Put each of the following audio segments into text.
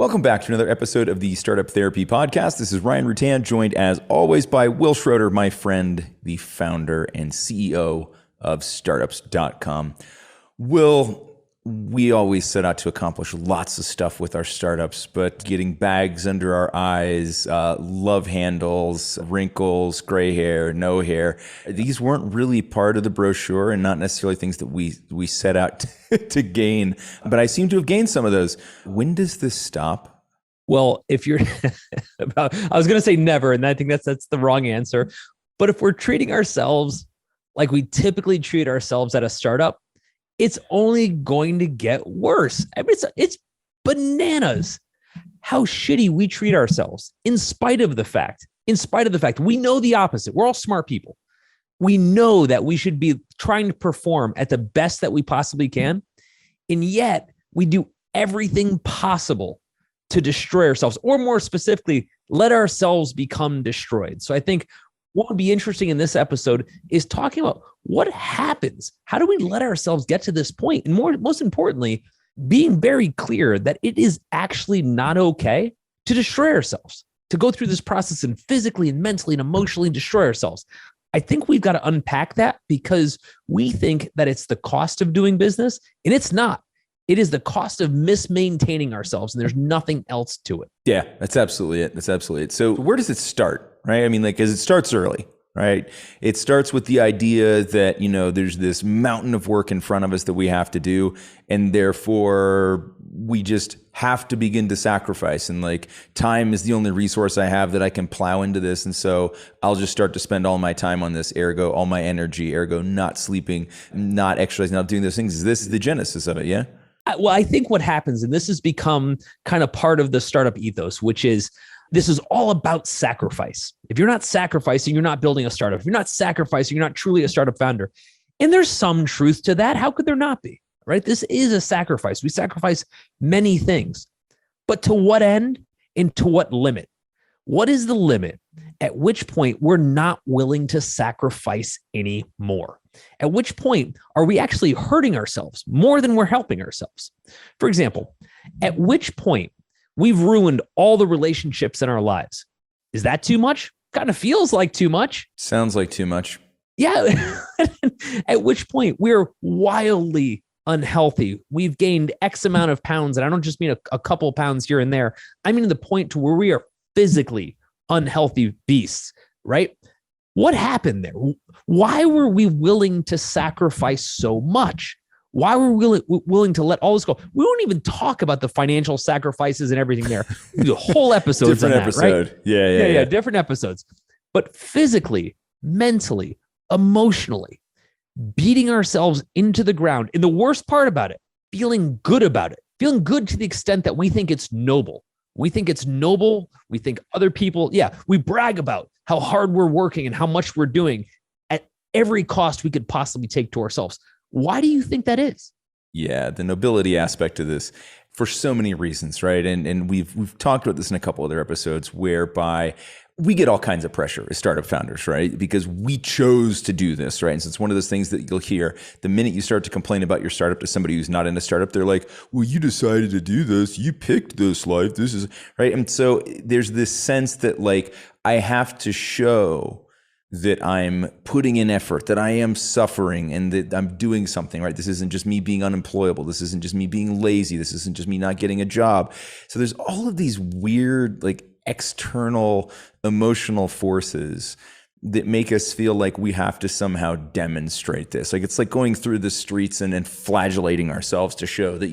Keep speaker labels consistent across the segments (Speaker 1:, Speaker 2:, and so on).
Speaker 1: Welcome back to another episode of the Startup Therapy Podcast. This is Ryan Rutan, joined as always by Will Schroeder, my friend, the founder and CEO of startups.com. Will, we always set out to accomplish lots of stuff with our startups, but getting bags under our eyes, love handles, wrinkles, gray hair, no hair, these weren't really part of the brochure and not necessarily things that we set out to gain. But I seem to have gained some of those. When does this stop?
Speaker 2: Well, if you're I was going to say never, and I think that's the wrong answer. But if we're treating ourselves like we typically treat ourselves at a startup, it's only going to get worse. I mean, it's bananas how shitty we treat ourselves in spite of the fact we know the opposite. We're all smart people. We know that we should be trying to perform at the best that we possibly can. And yet we do everything possible to destroy ourselves, or more specifically, let ourselves become destroyed. So I think what would be interesting in this episode is talking about what happens. How do we let ourselves get to this point? And most importantly, being very clear that it is actually not okay to destroy ourselves, to go through this process and physically and mentally and emotionally destroy ourselves. I think we've got to unpack that because we think that it's the cost of doing business, and it's not. It is the cost of mismaintaining ourselves, and there's nothing else to it.
Speaker 1: Yeah, that's absolutely it. So where does it start? Right? I mean, because it starts early, right? It starts with the idea that, there's this mountain of work in front of us that we have to do. And therefore we just have to begin to sacrifice. And time is the only resource I have that I can plow into this. And so I'll just start to spend all my time on this, ergo all my energy, ergo not sleeping, not exercising, not doing those things. This is the genesis of it. Yeah.
Speaker 2: Well, I think what happens, and this has become kind of part of the startup ethos, which is this is all about sacrifice. If you're not sacrificing, you're not building a startup. If you're not sacrificing, you're not truly a startup founder. And there's some truth to that. How could there not be? Right? This is a sacrifice. We sacrifice many things. But to what end and to what limit? What is the limit at which point we're not willing to sacrifice anymore? At which point are we actually hurting ourselves more than we're helping ourselves? For example, at which point we've ruined all the relationships in our lives. Is that too much? Kind of feels like too much.
Speaker 1: Sounds like too much.
Speaker 2: Yeah. At which point we're wildly unhealthy. We've gained X amount of pounds. And I don't just mean a couple of pounds here and there. I mean the point to where we are physically unhealthy beasts, right? What happened there? Why were we willing to sacrifice so much? Why were we willing to let all this go? We won't even talk about the financial sacrifices and everything there. We do whole episodes on that,
Speaker 1: episode.
Speaker 2: Right?
Speaker 1: Yeah.
Speaker 2: Different episodes. But physically, mentally, emotionally, beating ourselves into the ground. And the worst part about it, feeling good about it. Feeling good to the extent that we think it's noble. We think it's noble. We think other people, we brag about how hard we're working and how much we're doing at every cost we could possibly take to ourselves. Why do you think that is?
Speaker 1: Yeah, the nobility aspect of this for so many reasons, right? And we've talked about this in a couple other episodes whereby we get all kinds of pressure as startup founders, right? Because we chose to do this, right? And so it's one of those things that you'll hear the minute you start to complain about your startup to somebody who's not in a startup, they're like, well, you decided to do this. You picked this life. This is right. And so there's this sense that I have to show that I'm putting in effort, that I am suffering, and that I'm doing something, right? This isn't just me being unemployable. This isn't just me being lazy. This isn't just me not getting a job. So there's all of these weird, external emotional forces that make us feel like we have to somehow demonstrate this. It's like going through the streets and flagellating ourselves to show that,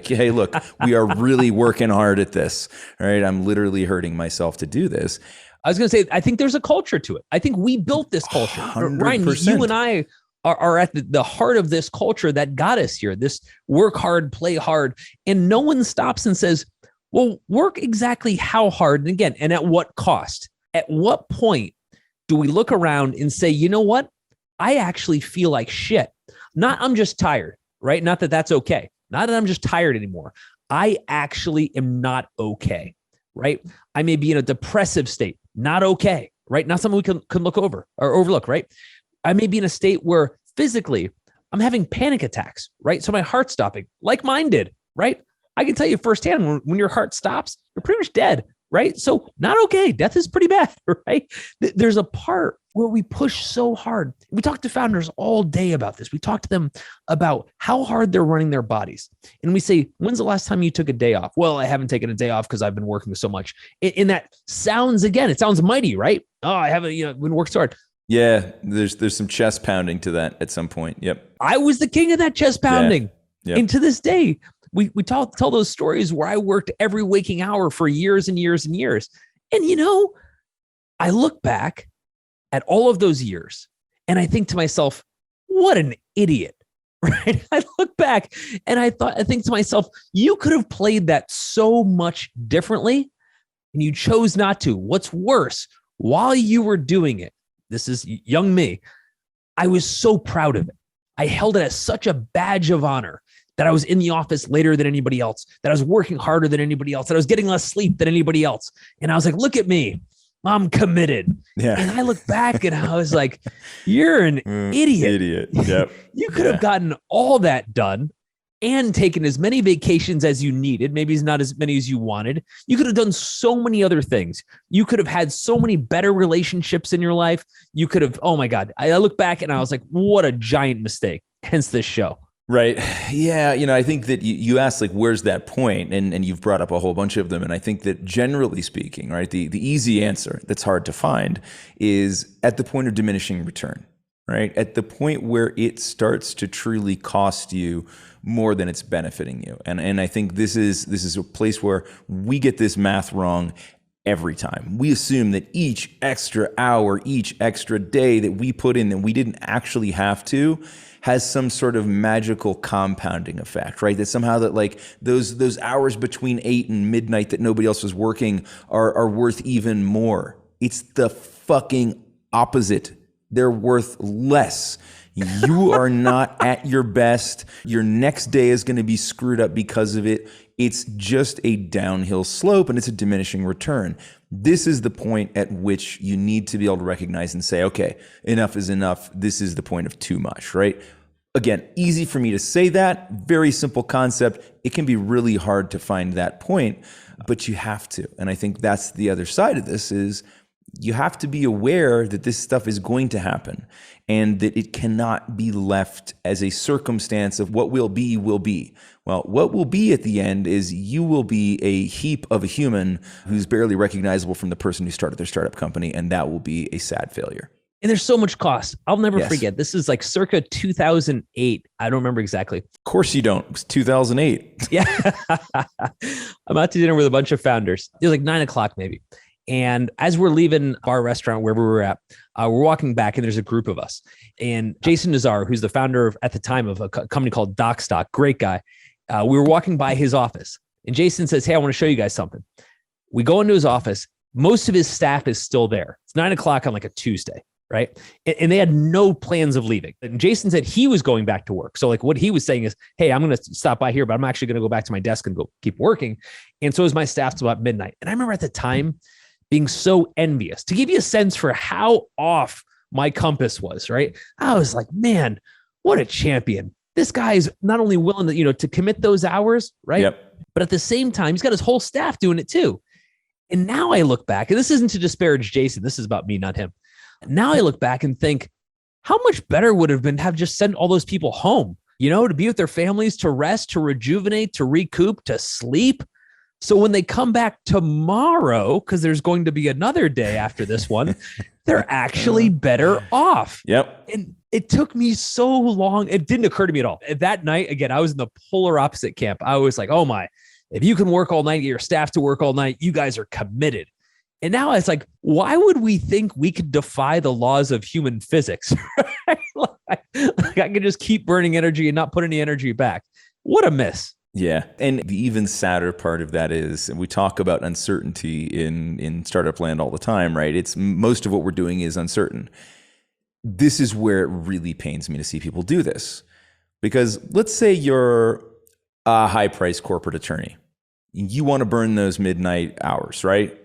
Speaker 1: hey, look, we are really working hard at this, right? I'm literally hurting myself to do this.
Speaker 2: I was going to say, I think there's a culture to it. I think we built this culture.
Speaker 1: 100%.
Speaker 2: Ryan, you and I are at the heart of this culture that got us here, this work hard, play hard. And no one stops and says, well, work exactly how hard? And again, and at what cost? At what point do we look around and say, you know what? I actually feel like shit. Not I'm just tired, right? Not that that's okay. Not that I'm just tired anymore. I actually am not okay, right? I may be in a depressive state. Not okay, right? Not something we can look over or overlook, right? I may be in a state where physically I'm having panic attacks, right? So my heart's stopping, like mine did, right? I can tell you firsthand, when your heart stops, you're pretty much dead, right? So not okay. Death is pretty bad, right? There's a part where we push so hard. We talk to founders all day about this. We talk to them about how hard they're running their bodies. And we say, when's the last time you took a day off? Well, I haven't taken a day off because I've been working so much. And that sounds, again, it sounds mighty, right? Oh, I haven't, been worked so hard.
Speaker 1: Yeah, there's some chest pounding to that at some point. Yep.
Speaker 2: I was the king of that chest pounding.
Speaker 1: Yeah. Yep.
Speaker 2: And to this day, we tell those stories where I worked every waking hour for years and years and years. And, I look back at all of those years and I think to myself, what an idiot, right? I look back and I think to myself, you could have played that so much differently and you chose not to. What's worse, while you were doing it, this is young me, I was so proud of it. I held it as such a badge of honor that I was in the office later than anybody else, that I was working harder than anybody else, that I was getting less sleep than anybody else. And I was like, look at me, I'm committed.
Speaker 1: Yeah.
Speaker 2: And I look back and I was like, you're an idiot.
Speaker 1: Yep.
Speaker 2: You could have gotten all that done and taken as many vacations as you needed. Maybe it's not as many as you wanted. You could have done so many other things. You could have had so many better relationships in your life. You could have, oh my God. I look back and I was like, what a giant mistake. Hence this show.
Speaker 1: Right. Yeah. I think that you asked like, where's that point? And you've brought up a whole bunch of them. And I think that generally speaking, right, the easy answer that's hard to find is at the point of diminishing return, right? At the point where it starts to truly cost you more than it's benefiting you. And I think this is a place where we get this math wrong every time. We assume that each extra hour, each extra day that we put in that we didn't actually have to has some sort of magical compounding effect, right? That somehow that like those hours between 8 and midnight that nobody else was working are worth even more. It's the fucking opposite. They're worth less. You are not at your best. Your next day is going to be screwed up because of it. It's just a downhill slope and it's a diminishing return. This is the point at which you need to be able to recognize and say, okay, enough is enough. This is the point of too much, right? Again, easy for me to say that, very simple concept. It can be really hard to find that point, but you have to. And I think that's the other side of this is you have to be aware that this stuff is going to happen and that it cannot be left as a circumstance of what will be, will be. Well, what will be at the end is you will be a heap of a human who's barely recognizable from the person who started their startup company, and that will be a sad failure.
Speaker 2: And there's so much cost. I'll never forget. This is like circa 2008. I don't remember exactly.
Speaker 1: Of course you don't. It was 2008.
Speaker 2: Yeah. I'm out to dinner with a bunch of founders. It was like 9:00 maybe. And as we're leaving our restaurant, wherever we were at, we're walking back and there's a group of us. And Jason Nazar, who's the founder at the time of a company called DocStock, great guy. We were walking by his office and Jason says, hey, I want to show you guys something. We go into his office. Most of his staff is still there. It's 9:00 on like a Tuesday, right? And they had no plans of leaving. And Jason said he was going back to work. So like what he was saying is, hey, I'm going to stop by here, but I'm actually going to go back to my desk and go keep working. And so is my staff till about midnight. And I remember at the time being so envious. To give you a sense for how off my compass was, right? I was like, man, what a champion. This guy is not only willing to, to commit those hours, right?
Speaker 1: Yep.
Speaker 2: But at the same time, he's got his whole staff doing it too. And now I look back, and this isn't to disparage Jason. This is about me, not him. Now I look back and think, how much better would it have been to have just sent all those people home, to be with their families, to rest, to rejuvenate, to recoup, to sleep. So when they come back tomorrow, because there's going to be another day after this one, they're actually better off.
Speaker 1: Yep.
Speaker 2: And it took me so long. It didn't occur to me at all. That night, again, I was in the polar opposite camp. I was like, oh my, if you can work all night, get your staff to work all night, you guys are committed. And now it's like, why would we think we could defy the laws of human physics? Right? like I could just keep burning energy and not put any energy back. What a miss.
Speaker 1: Yeah. And the even sadder part of that is, and we talk about uncertainty in startup land all the time, right? It's most of what we're doing is uncertain. This is where it really pains me to see people do this. Because let's say you're a high-priced corporate attorney. You want to burn those midnight hours, right?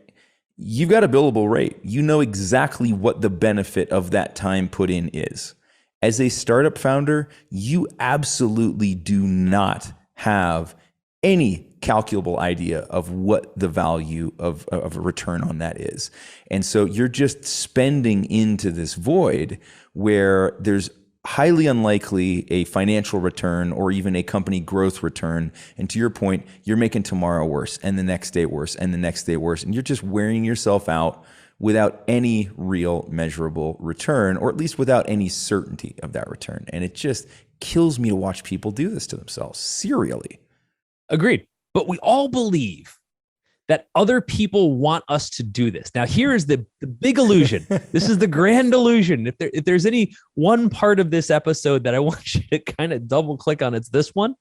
Speaker 1: You've got a billable rate. You know exactly what the benefit of that time put in is. As a startup founder, you absolutely do not have any calculable idea of what the value of a return on that is. And so you're just spending into this void where there's highly unlikely a financial return or even a company growth return. And to your point, you're making tomorrow worse and the next day worse and the next day worse. And you're just wearing yourself out without any real measurable return, or at least without any certainty of that return. And it just kills me to watch people do this to themselves serially.
Speaker 2: Agreed. But we all believe that other people want us to do this. Now, here is the big illusion. This is the grand illusion. If there's any one part of this episode that I want you to kind of double click on, it's this one.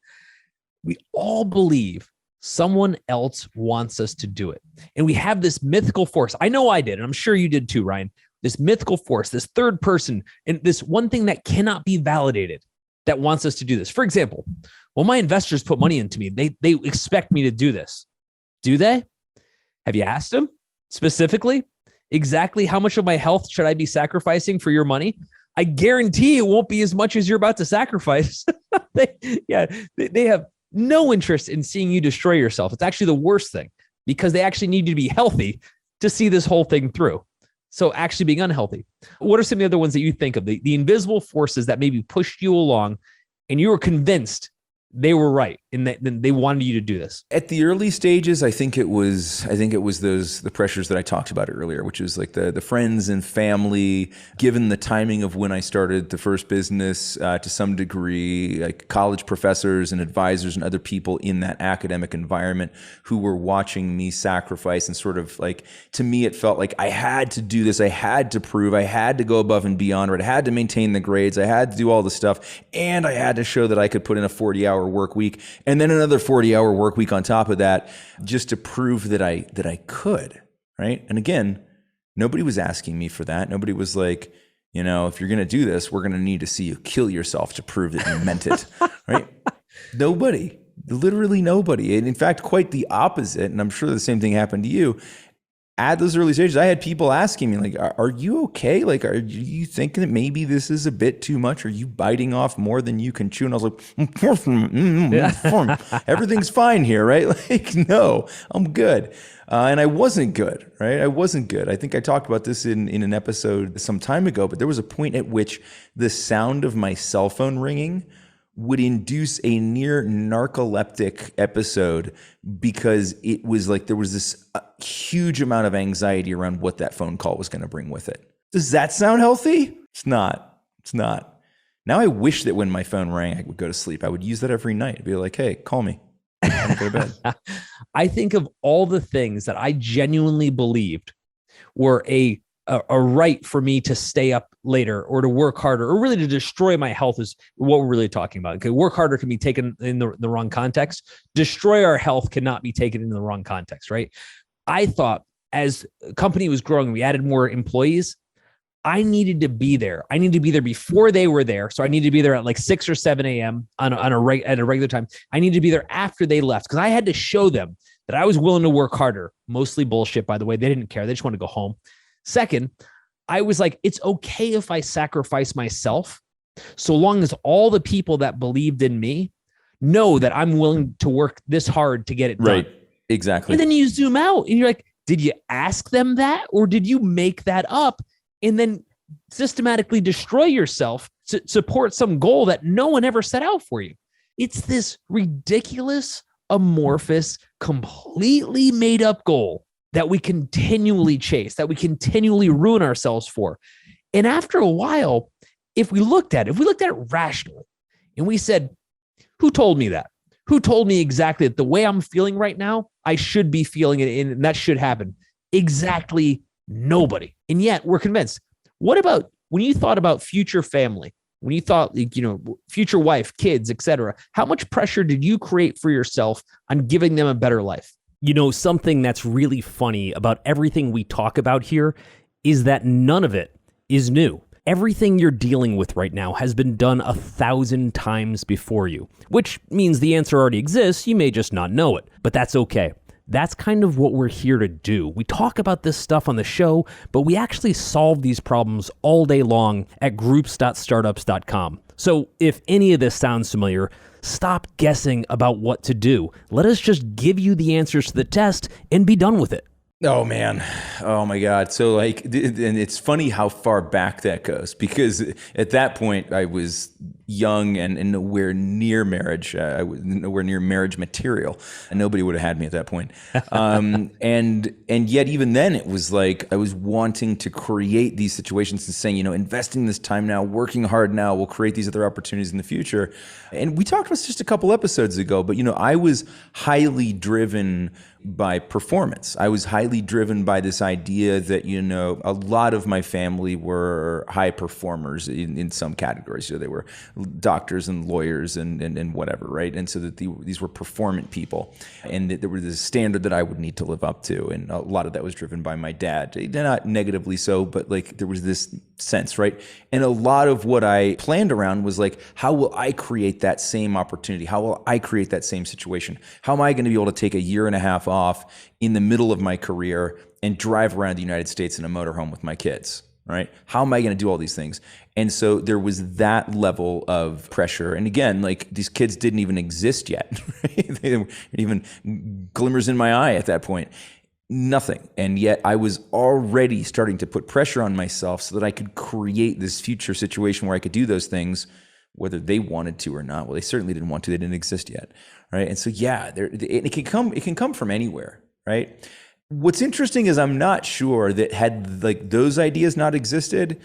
Speaker 2: We all believe someone else wants us to do it. And we have this mythical force. I know I did, and I'm sure you did too, Ryan. This mythical force, this third person, and this one thing that cannot be validated that wants us to do this. For example, well, my investors put money into me. They expect me to do this. Do they? Have you asked them specifically exactly how much of my health should I be sacrificing for your money? I guarantee it won't be as much as you're about to sacrifice. They have no interest in seeing you destroy yourself. It's actually the worst thing because they actually need you to be healthy to see this whole thing through. So actually being unhealthy. What are some of the other ones that you think of? The invisible forces that maybe pushed you along and you were convinced they were right and they wanted you to do this?
Speaker 1: At the early stages, I think it was the pressures that I talked about earlier, which is like the friends and family, given the timing of when I started the first business, to some degree, like college professors and advisors and other people in that academic environment who were watching me sacrifice, and sort of like, to me, it felt like I had to do this. I had to prove, I had to go above and beyond, right? I had to maintain the grades. I had to do all the stuff, and I had to show that I could put in a 40-hour work week and then another 40-hour work week on top of that, just to prove that I could, right? And again, nobody was asking me for that. Nobody was like, if you're going to do this, we're going to need to see you kill yourself to prove that you meant it, right? Nobody, literally nobody. And in fact, quite the opposite. And I'm sure the same thing happened to you. At those early stages, I had people asking me, like, are you okay? Like, are you thinking that maybe this is a bit too much? Are you biting off more than you can chew? And I was like, everything's fine here, right? Like, no, I'm good. And I wasn't good, right? I wasn't good. I think I talked about this in an episode some time ago, but there was a point at which the sound of my cell phone ringing would induce a near narcoleptic episode, because it was like there was this huge amount of anxiety around what that phone call was going to bring with it. Does that sound healthy? It's not. It's not. Now I wish that when my phone rang, I would go to sleep. I would use that every night. I'd be like, hey, call me. I'm going to go to bed.
Speaker 2: I think of all the things that I genuinely believed were a right for me to stay up later or to work harder or really to destroy my health is what we're really talking about. Okay, work harder can be taken in the wrong context. Destroy our health cannot be taken in the wrong context, right? I thought as a company was growing, we added more employees. I needed to be there. I needed to be there before they were there. So I needed to be there at like 6 or 7 a.m. at a regular time. I needed to be there after they left because I had to show them that I was willing to work harder. Mostly bullshit, by the way. They didn't care. They just wanted to go home. Second, I was like, it's okay if I sacrifice myself, so long as all the people that believed in me know that I'm willing to work this hard to get it done.
Speaker 1: Right. Exactly.
Speaker 2: And then you zoom out and you're like, did you ask them that? Or did you make that up and then systematically destroy yourself to support some goal that no one ever set out for you? It's this ridiculous, amorphous, completely made up goal that we continually chase, that we continually ruin ourselves for. And after a while, if we looked at it rationally and we said, who told me that? Who told me exactly that the way I'm feeling right now, I should be feeling it and that should happen? Exactly nobody. And yet we're convinced. What about when you thought about future family, when you thought, future wife, kids, etc., how much pressure did you create for yourself on giving them a better life?
Speaker 3: Something that's really funny about everything we talk about here is that none of it is new. Everything you're dealing with right now has been done 1,000 times before you, which means the answer already exists. You may just not know it, but that's okay. That's kind of what we're here to do. We talk about this stuff on the show, but we actually solve these problems all day long at groups.startups.com. So if any of this sounds familiar, Stop guessing about what to do. Let us just give you the answers to the test and be done with it.
Speaker 1: Oh man. Oh my God. So like, and it's funny how far back that goes, because at that point I was young and nowhere near marriage. I was nowhere near marriage material, and nobody would have had me at that point. And yet even then it was like, I was wanting to create these situations and saying, investing this time now, working hard now will create these other opportunities in the future. And we talked about this just a couple episodes ago, but I was highly driven by performance. I was highly driven by this idea that, a lot of my family were high performers in some categories. They were doctors and lawyers and whatever, right? And so that these were performant people, and that there was this standard that I would need to live up to. And a lot of that was driven by my dad. Not negatively so, but like there was this sense, right? And a lot of what I planned around was like, how will I create that same opportunity? How will I create that same situation? How am I going to be able to take a year and a half off in the middle of my career and drive around the United States in a motorhome with my kids, right? How am I going to do all these things? And so there was that level of pressure. And again, like these kids didn't even exist yet. Right? They weren't even glimmers in my eye at that point. Nothing. And yet I was already starting to put pressure on myself so that I could create this future situation where I could do those things, whether they wanted to or not. Well, they certainly didn't want to. They didn't exist yet, right? And so, yeah, it can come from anywhere, right? What's interesting is I'm not sure that had like those ideas not existed,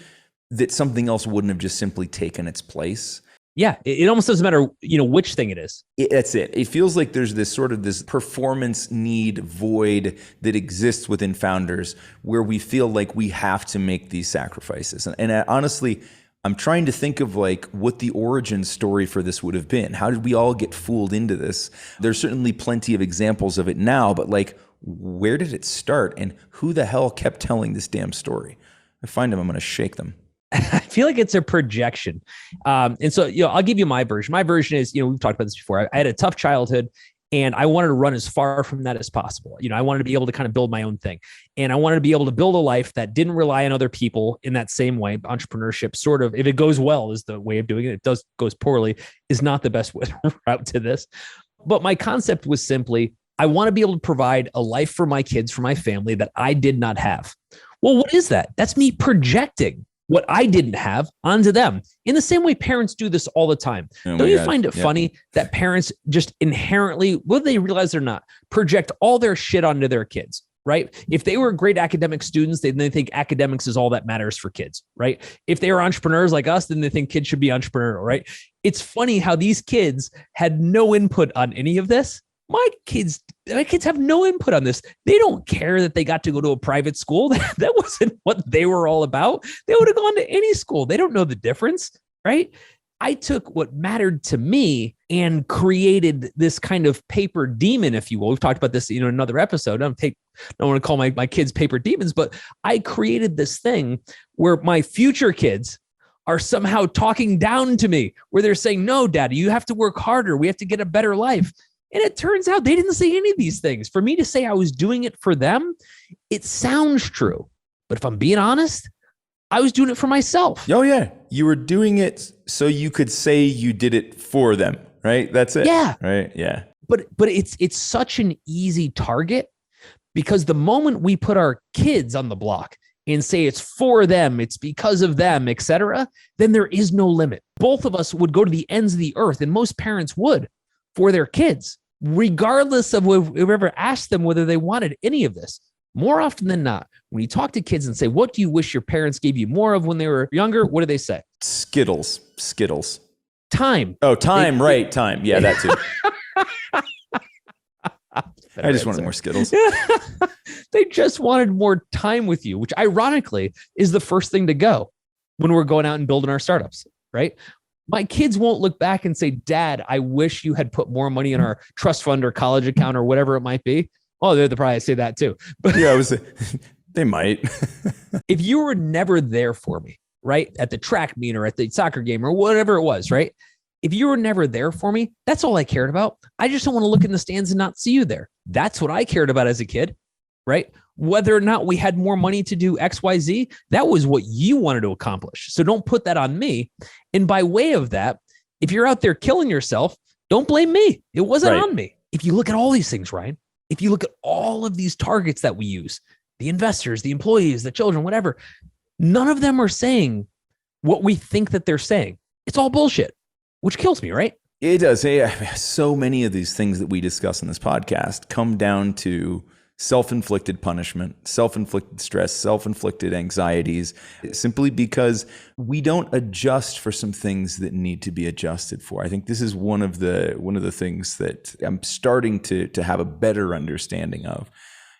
Speaker 1: that something else wouldn't have just simply taken its place.
Speaker 2: Yeah, it almost doesn't matter, which thing it is.
Speaker 1: That's it. It feels like there's this sort of this performance need void that exists within founders where we feel like we have to make these sacrifices. And honestly, I'm trying to think of like what the origin story for this would have been. How did we all get fooled into this? There's certainly plenty of examples of it now, but like, where did it start? And who the hell kept telling this damn story? I find them, I'm going to shake them.
Speaker 2: I feel like it's a projection. And so, I'll give you my version. My version is, we've talked about this before. I had a tough childhood and I wanted to run as far from that as possible. I wanted to be able to kind of build my own thing. And I wanted to be able to build a life that didn't rely on other people in that same way. Entrepreneurship sort of, if it goes well, is the way of doing it. It goes poorly is not the best route to this. But my concept was simply, I want to be able to provide a life for my kids, for my family that I did not have. Well, what is that? That's me projecting what I didn't have onto them. In the same way parents do this all the time. Don't you find it funny that parents just inherently, whether they realize it or not, project all their shit onto their kids, right? If they were great academic students, then they think academics is all that matters for kids, right? If they were entrepreneurs like us, then they think kids should be entrepreneurial, right? It's funny how these kids had no input on any of this. My kids have no input on this. They don't care that they got to go to a private school. That wasn't what they were all about. They would have gone to any school. They don't know the difference, right? I took what mattered to me and created this kind of paper demon, if you will. We've talked about this, in another episode. I don't want to call my kids paper demons, but I created this thing where my future kids are somehow talking down to me, where they're saying, no, Daddy, you have to work harder. We have to get a better life. And it turns out they didn't say any of these things. For me to say I was doing it for them, it sounds true. But if I'm being honest, I was doing it for myself.
Speaker 1: Oh, yeah. You were doing it so you could say you did it for them, right? That's it.
Speaker 2: Yeah.
Speaker 1: Right. Yeah.
Speaker 2: But it's such an easy target, because the moment we put our kids on the block and say it's for them, it's because of them, etc., then there is no limit. Both of us would go to the ends of the earth, and most parents would, for their kids, regardless of whoever asked them whether they wanted any of this. More often than not, when you talk to kids and say, what do you wish your parents gave you more of when they were younger? What do they say?
Speaker 1: Skittles.
Speaker 2: Time.
Speaker 1: Oh, time. Right. Time. Yeah, that too. I just wanted more Skittles.
Speaker 2: They just wanted more time with you, which ironically is the first thing to go when we're going out and building our startups, right? My kids won't look back and say, Dad, I wish you had put more money in our trust fund or college account or whatever it might be. Oh, they'll probably say that too. But
Speaker 1: yeah, they might.
Speaker 2: If you were never there for me, right, at the track meet or at the soccer game or whatever it was, right? If you were never there for me, that's all I cared about. I just don't want to look in the stands and not see you there. That's what I cared about as a kid, right? Whether or not we had more money to do X, Y, Z, that was what you wanted to accomplish. So don't put that on me. And by way of that, if you're out there killing yourself, Don't blame me. It wasn't
Speaker 1: Right.
Speaker 2: on me. If you look at all these things, Ryan, if you look at all of these targets that we use, the investors, the employees, the children, whatever, none of them are saying what we think that they're saying. It's all bullshit, which kills me, right?
Speaker 1: It does. So many of these things that we discuss in this podcast come down to self-inflicted punishment, self-inflicted stress, self-inflicted anxieties, simply because we don't adjust for some things that need to be adjusted for. I think this is one of the things that I'm starting to have a better understanding of,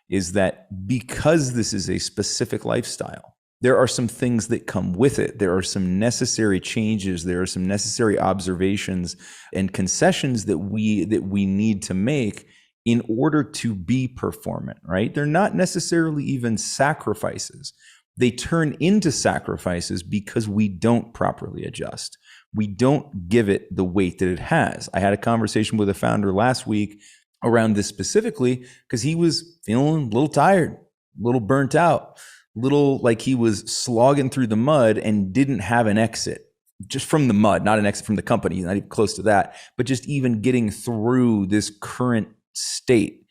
Speaker 1: is that because this is a specific lifestyle, there are some things that come with it. There are some necessary changes. There are some necessary observations and concessions that we need to make in order to be performant, right? They're not necessarily even sacrifices. They turn into sacrifices because we don't properly adjust. We don't give it the weight that it has. I had a conversation with a founder last week around this specifically because he was feeling a little tired, a little burnt out, little like he was slogging through the mud and didn't have an exit just from the mud, not an exit from the company, not even close to that, but just even getting through this current state.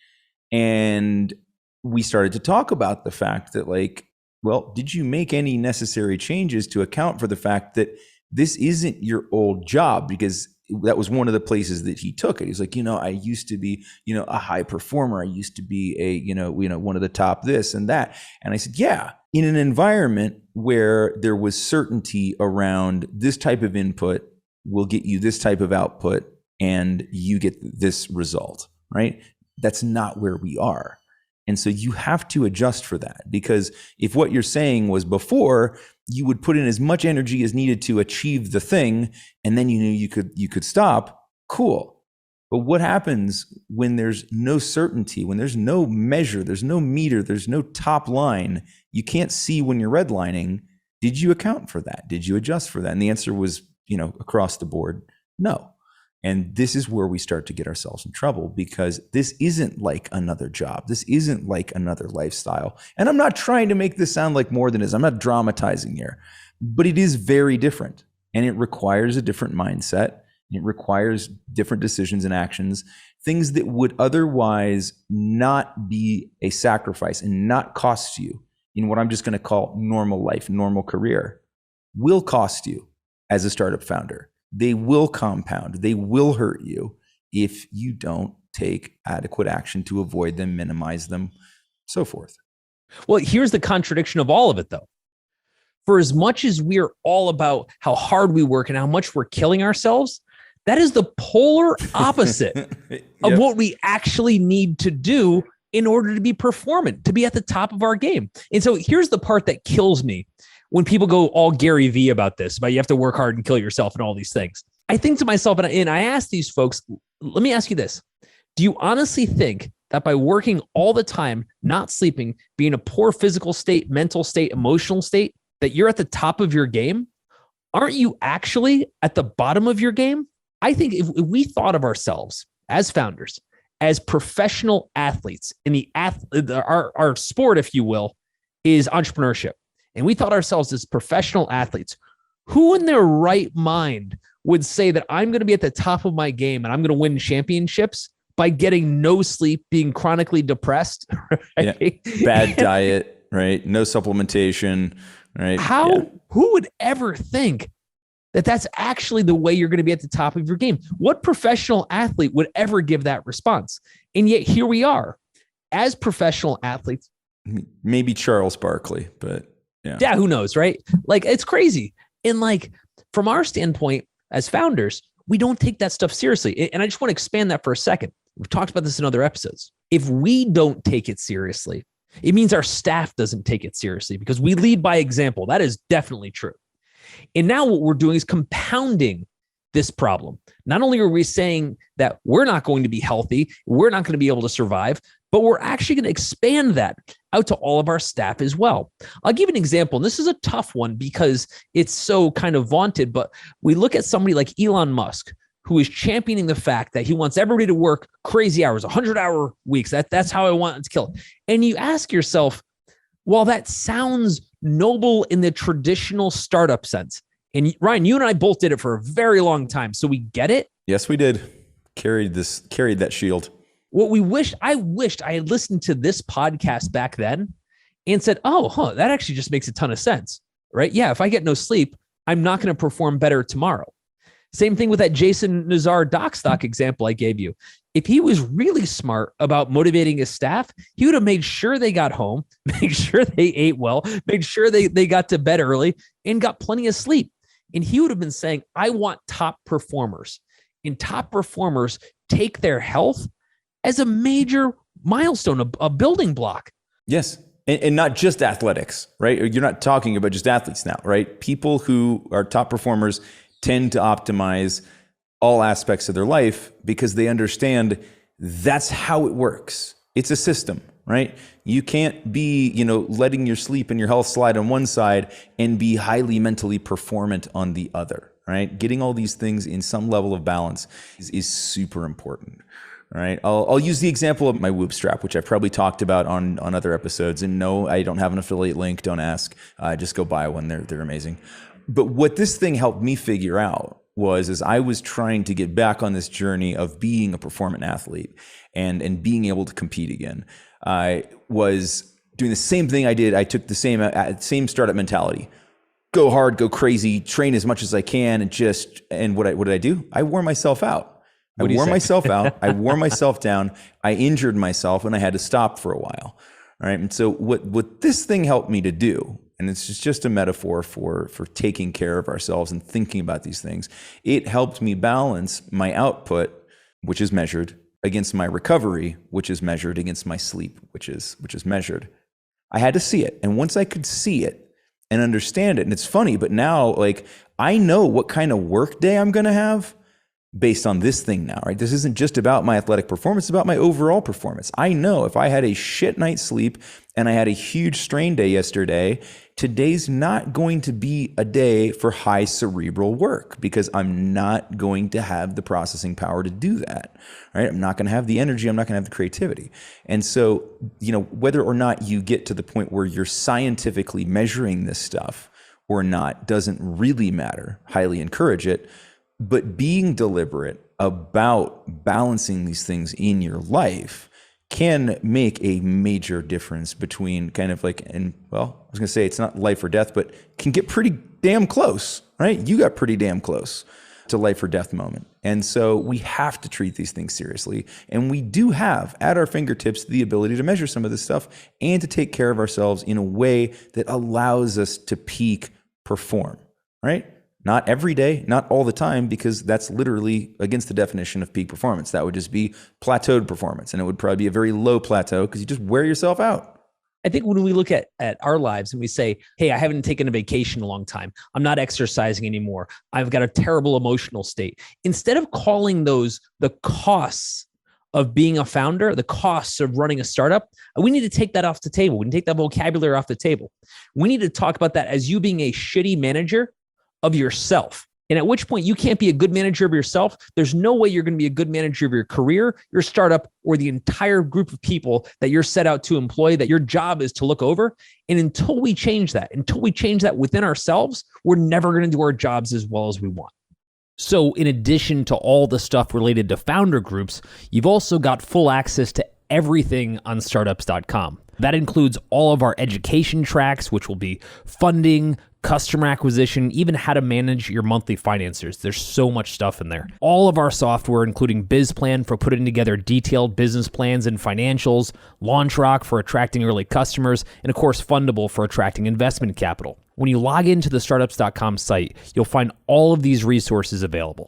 Speaker 1: And we started to talk about the fact that, like, well, did you make any necessary changes to account for the fact that this isn't your old job? Because that was one of the places that he took it. He's like, I used to be, a high performer. I used to be a, one of the top this and that. And I said, yeah, in an environment where there was certainty around this type of input will get you this type of output and you get this result, right? That's not where we are. And so you have to adjust for that, because if what you're saying was before, you would put in as much energy as needed to achieve the thing, and then you knew you could stop, cool. But what happens when there's no certainty, when there's no measure, there's no meter, there's no top line, you can't see when you're redlining? Did you account for that? Did you adjust for that? And the answer was, across the board, no. And this is where we start to get ourselves in trouble, because this isn't like another job. This isn't like another lifestyle. And I'm not trying to make this sound like more than it is. I'm not dramatizing here, but it is very different, and it requires a different mindset. It requires different decisions and actions, things that would otherwise not be a sacrifice and not cost you in what I'm just going to call normal life, normal career, will cost you as a startup founder. They will compound. They will hurt you if you don't take adequate action to avoid them, minimize them, so forth.
Speaker 2: Well, here's the contradiction of all of it, though. For as much as we're all about how hard we work and how much we're killing ourselves, that is the polar opposite of what we actually need to do in order to be performant, to be at the top of our game. And so here's the part that kills me. When people go all Gary V about this, about you have to work hard and kill yourself and all these things, I think to myself, and I ask these folks, let me ask you this. Do you honestly think that by working all the time, not sleeping, being a poor physical state, mental state, emotional state, that you're at the top of your game? Aren't you actually at the bottom of your game? I think if we thought of ourselves as founders, as professional athletes in our sport, if you will, is entrepreneurship. And we thought ourselves as professional athletes, who in their right mind would say that I'm going to be at the top of my game and I'm going to win championships by getting no sleep, being chronically depressed, right?
Speaker 1: Yeah. Bad diet, right? No supplementation, right?
Speaker 2: Who would ever think that that's actually the way you're going to be at the top of your game? What professional athlete would ever give that response? And yet here we are as professional athletes.
Speaker 1: Maybe Charles Barkley, but
Speaker 2: yeah, who knows, right? Like, it's crazy. And like, from our standpoint as founders, we don't take that stuff seriously. And I just want to expand that for a second. We've talked about this in other episodes. If we don't take it seriously, it means our staff doesn't take it seriously, because we lead by example. That is definitely true. And now what we're doing is compounding this problem. Not only are we saying that we're not going to be healthy, we're not going to be able to survive, but we're actually going to expand that out to all of our staff as well. I'll give an example, and this is a tough one because it's so kind of vaunted, but we look at somebody like Elon Musk, who is championing the fact that he wants everybody to work crazy hours, 100-hour weeks. That's how I want it to kill. And you ask yourself, well, that sounds noble in the traditional startup sense. And Ryan, you and I both did it for a very long time, so we get it.
Speaker 1: Yes, we did. carried that shield.
Speaker 2: I wished I had listened to this podcast back then and said, that actually just makes a ton of sense, right? Yeah, if I get no sleep, I'm not going to perform better tomorrow. Same thing with that Jason Nazar DocStock example I gave you. If he was really smart about motivating his staff, he would have made sure they got home, made sure they ate well, made sure they got to bed early and got plenty of sleep. And he would have been saying, I want top performers. And top performers take their health as a major milestone, a building block.
Speaker 1: Yes. And not just athletics, right? You're not talking about just athletes now, right? People who are top performers tend to optimize all aspects of their life because they understand that's how it works. It's a system, right? You can't be, letting your sleep and your health slide on one side and be highly mentally performant on the other, right? Getting all these things in some level of balance is super important. All right. I'll use the example of my Whoop strap, which I've probably talked about on other episodes. And no, I don't have an affiliate link. Don't ask. Just go buy one. They're amazing. But what this thing helped me figure out was as I was trying to get back on this journey of being a performant athlete and being able to compete again, I was doing the same thing I did. I took the same startup mentality. Go hard, go crazy, train as much as I can, and what did I do? I wore myself out. I wore myself out. I wore myself down. I injured myself and I had to stop for a while. All right. And so what this thing helped me to do, and it's just a metaphor for taking care of ourselves and thinking about these things, it helped me balance my output, which is measured, against my recovery, which is measured, against my sleep, which is measured. I had to see it. And once I could see it and understand it, and it's funny, but now I know what kind of work day I'm going to have based on this thing now, right? This isn't just about my athletic performance, it's about my overall performance. I know if I had a shit night's sleep and I had a huge strain day yesterday, today's not going to be a day for high cerebral work because I'm not going to have the processing power to do that, right? I'm not going to have the energy. I'm not going to have the creativity. And so, whether or not you get to the point where you're scientifically measuring this stuff or not doesn't really matter. Highly encourage it. But being deliberate about balancing these things in your life can make a major difference between I was going to say it's not life or death, but can get pretty damn close, right? You got pretty damn close to life or death moment. And so we have to treat these things seriously. And we do have at our fingertips the ability to measure some of this stuff and to take care of ourselves in a way that allows us to peak perform, right? Not every day, not all the time, because that's literally against the definition of peak performance. That would just be plateaued performance. And it would probably be a very low plateau because you just wear yourself out.
Speaker 2: I think when we look at our lives and we say, hey, I haven't taken a vacation in a long time. I'm not exercising anymore. I've got a terrible emotional state. Instead of calling those the costs of being a founder, the costs of running a startup, we need to take that off the table. We need to take that vocabulary off the table. We need to talk about that as you being a shitty manager of yourself. And at which point you can't be a good manager of yourself. There's no way you're going to be a good manager of your career, your startup, or the entire group of people that you're set out to employ, that your job is to look over. And until we change that within ourselves, we're never going to do our jobs as well as we want.
Speaker 3: So in addition to all the stuff related to founder groups, you've also got full access to everything on startups.com. That includes all of our education tracks, which will be funding, customer acquisition, even how to manage your monthly financiers. There's so much stuff in there. All of our software, including BizPlan for putting together detailed business plans and financials, LaunchRock for attracting early customers, and of course, Fundable for attracting investment capital. When you log into the startups.com site, you'll find all of these resources available.